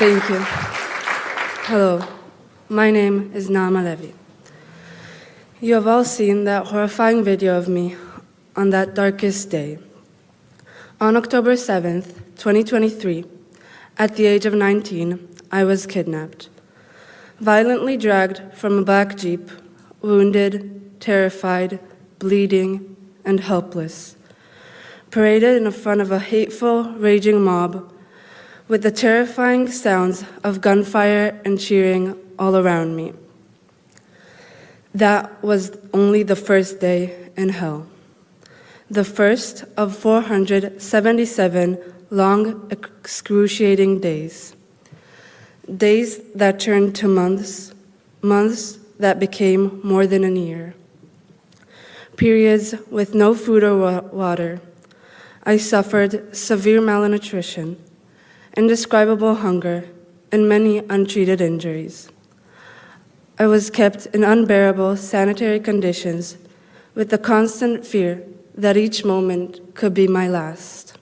Thank you. Hello, my name is Naama Levy. You have all seen that horrifying video of me on that darkest day. On October 7th, 2023, at the age of 19, I was kidnapped. Violently dragged from a black Jeep, wounded, terrified, bleeding, and helpless. Paraded in front of a hateful, raging mob with the terrifying sounds of gunfire and cheering all around me. That was only the first day in hell. The first of 477 long, excruciating days. Days that turned to months, months that became more than a year. Periods with no food or water. I suffered severe malnutrition, indescribable hunger, and many untreated injuries. I was kept in unbearable sanitary conditions with the constant fear that each moment could be my last.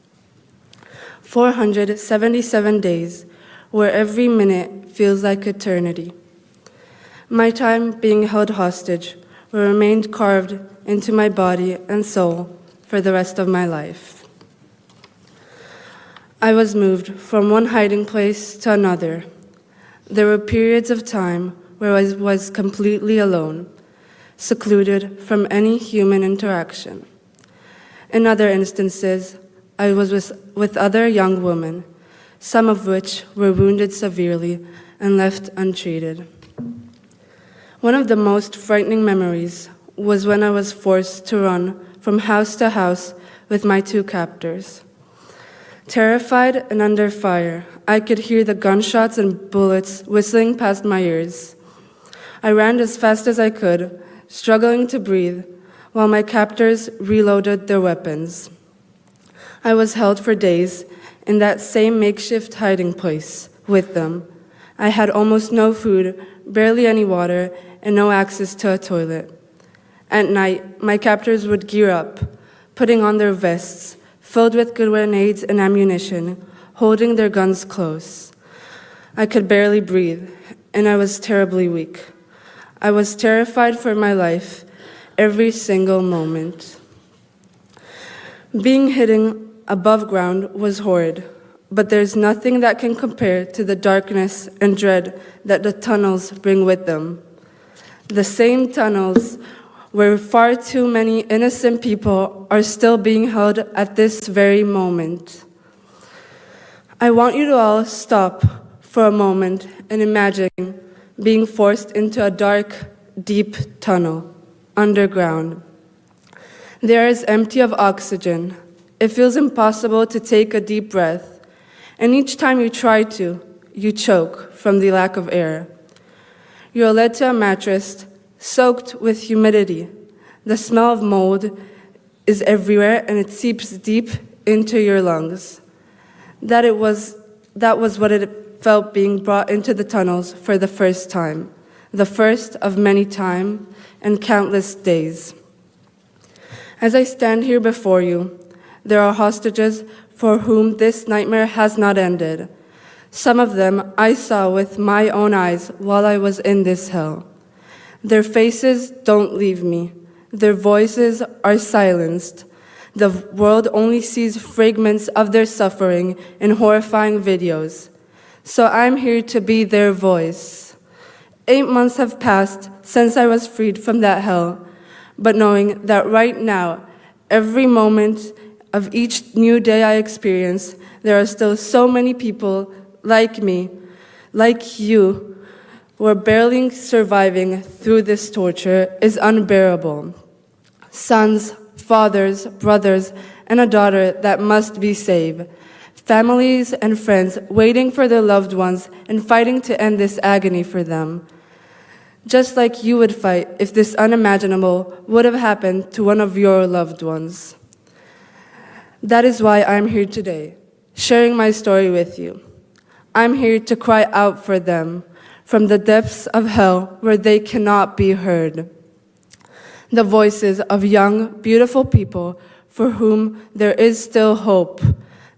477 days where every minute feels like eternity. My time being held hostage will remain carved into my body and soul for the rest of my life. I was moved from one hiding place to another. There were periods of time where I was completely alone, secluded from any human interaction. In other instances, I was with other young women, some of which were wounded severely and left untreated. One of the most frightening memories was when I was forced to run from house to house with my two captors. Terrified and under fire, I could hear the gunshots and bullets whistling past my ears. I ran as fast as I could, struggling to breathe, while my captors reloaded their weapons. I was held for days in that same makeshift hiding place with them. I had almost no food, barely any water, and no access to a toilet. At night, my captors would gear up, putting on their vests, filled with grenades and ammunition, holding their guns close. I could barely breathe, and I was terribly weak. I was terrified for my life every single moment. Being hidden above ground was horrid, but there's nothing that can compare to the darkness and dread that the tunnels bring with them. The same tunnels where far too many innocent people are still being held at this very moment. I want you to all stop for a moment and imagine being forced into a dark, deep tunnel, underground. The air is empty of oxygen. It feels impossible to take a deep breath, and each time you try to, you choke from the lack of air. You're led to a mattress soaked with humidity. The smell of mold is everywhere, and it seeps deep into your lungs. That was what it felt being brought into the tunnels for the first time, the first of many time and countless days. As I stand here before you, there are hostages for whom this nightmare has not ended. Some of them I saw with my own eyes while I was in this hell. Their faces don't leave me. Their voices are silenced. The world only sees fragments of their suffering in horrifying videos. So I'm here to be their voice. 8 months have passed since I was freed from that hell, but knowing that right now, every moment of each new day I experience, there are still so many people like me, like you, who are barely surviving through this torture is unbearable. Sons, fathers, brothers, and a daughter that must be saved. Families and friends waiting for their loved ones and fighting to end this agony for them. Just like you would fight if this unimaginable would have happened to one of your loved ones. That is why I'm here today, sharing my story with you. I'm here to cry out for them from the depths of hell where they cannot be heard. The voices of young, beautiful people for whom there is still hope,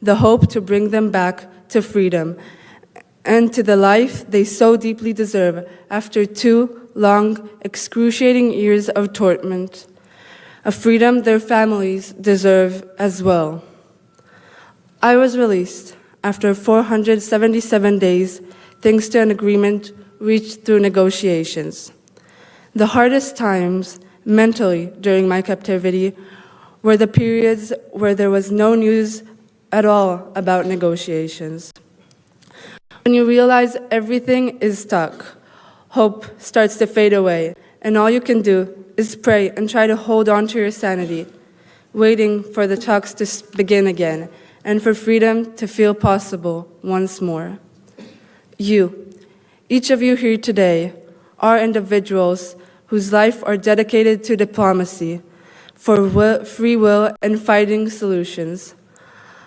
the hope to bring them back to freedom and to the life they so deeply deserve after 2 long, excruciating years of torment, a freedom their families deserve as well. I was released after 477 days thanks to an agreement reached through negotiations. The hardest times mentally during my captivity were the periods where there was no news at all about negotiations. When you realize everything is stuck, hope starts to fade away, and all you can do is pray and try to hold on to your sanity, waiting for the talks to begin again and for freedom to feel possible once more. Each of you here today, are individuals whose life are dedicated to diplomacy, for free will and fighting solutions.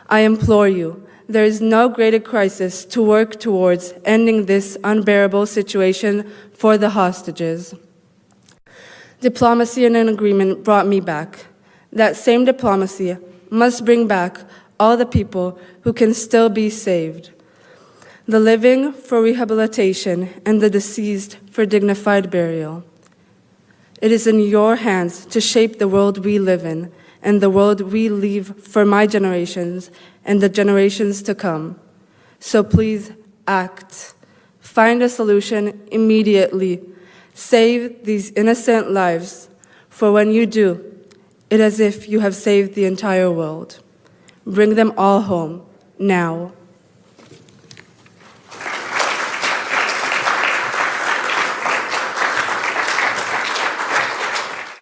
I implore you, there is no greater crisis to work towards ending this unbearable situation for the hostages. Diplomacy and an agreement brought me back. That same diplomacy must bring back all the people who can still be saved. The living for rehabilitation and the deceased for dignified burial. It is in your hands to shape the world we live in and the world we leave for my generations and the generations to come. So please act. Find a solution immediately. Save these innocent lives, for when you do, it is as if you have saved the entire world. Bring them all home, now.